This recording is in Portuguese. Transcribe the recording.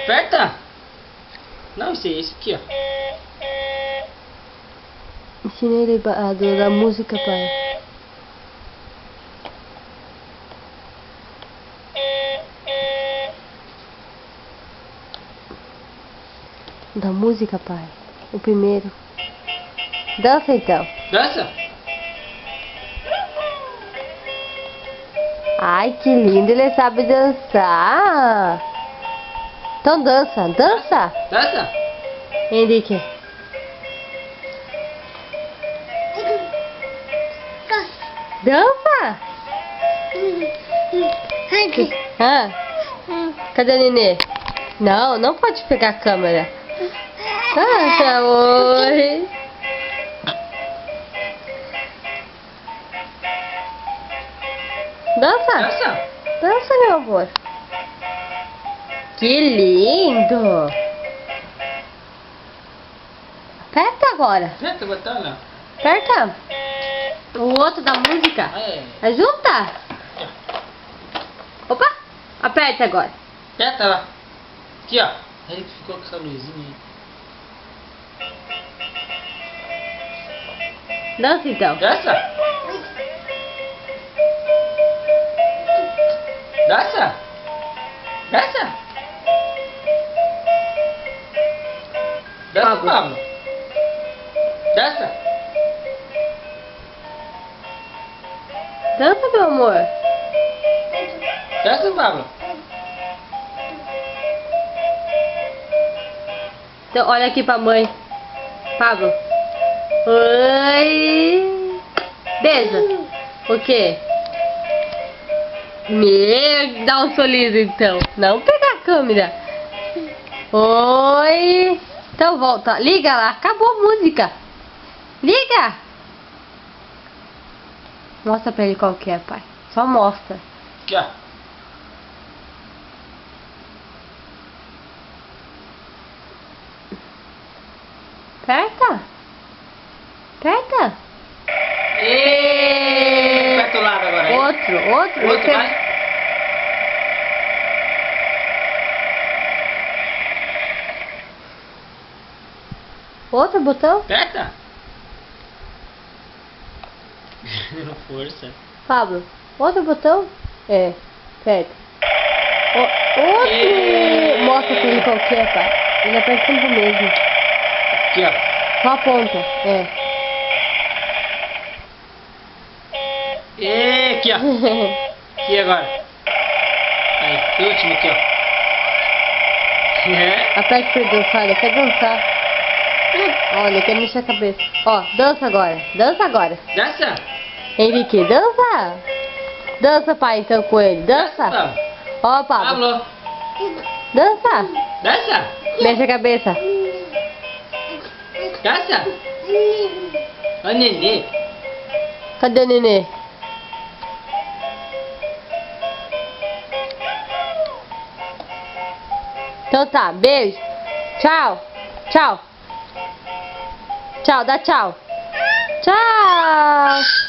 Aperta. Não, esse aqui, ó. Ensinei ele da música, pai. Da música, pai. O primeiro. Dança então. Dança. Ai, que lindo, ele sabe dançar. Então dança, dança. Dança. Henrique. Dança. Ah, cadê a Nenê? Não, não pode pegar a câmera. Ah, oi. Dança. Dança. Dança, meu amor. Que lindo. Aperta agora. Aperta o botão, não. Aperta. O outro da música. É. Ajuda. Opa. Aperta agora. Aperta lá. Aqui, ó. Ele que ficou com essa luzinha aí. Dança então. Dança. Dança. Dança. Dança, Pablo. Pablo. Dança. Dança, meu amor. Dança, Pablo. Então olha aqui pra mãe. Pablo. Oi. Beijo. O quê? Dá um sorriso então. Não pegar a câmera. Oi. Então volta. Liga lá. Acabou a música. Liga. Mostra pra ele qual que é, pai. Só mostra. Aqui, ó. Aperta. Aperta. Aperta o lado agora. Aí. Outro. Outro, Você- vai. Outro botão. Aperta. Força. Pablo. Outro botão. É. Aperta. Outro. Mostra pra ele qual que é, pai. Ele aperta sempre o mesmo. Aqui, ó. Só a ponta. É. Aqui, ó. Aqui agora. Aí, o último aqui, ó. Aperta pra ele dançar. Ele quer dançar. Olha, ele quer mexer a cabeça. Ó, dança agora. Dança agora. Dança. Henrique, dança. Dança, pai, então, com ele. Dança. Pablo. Ó, Pablo. Pablo. Dança. Dança. Mexe a cabeça. Dança. Ó, Nenê. Cadê o Nenê? Então tá, beijo. Tchau. Tchau. Tchau, dá tchau. Tchau.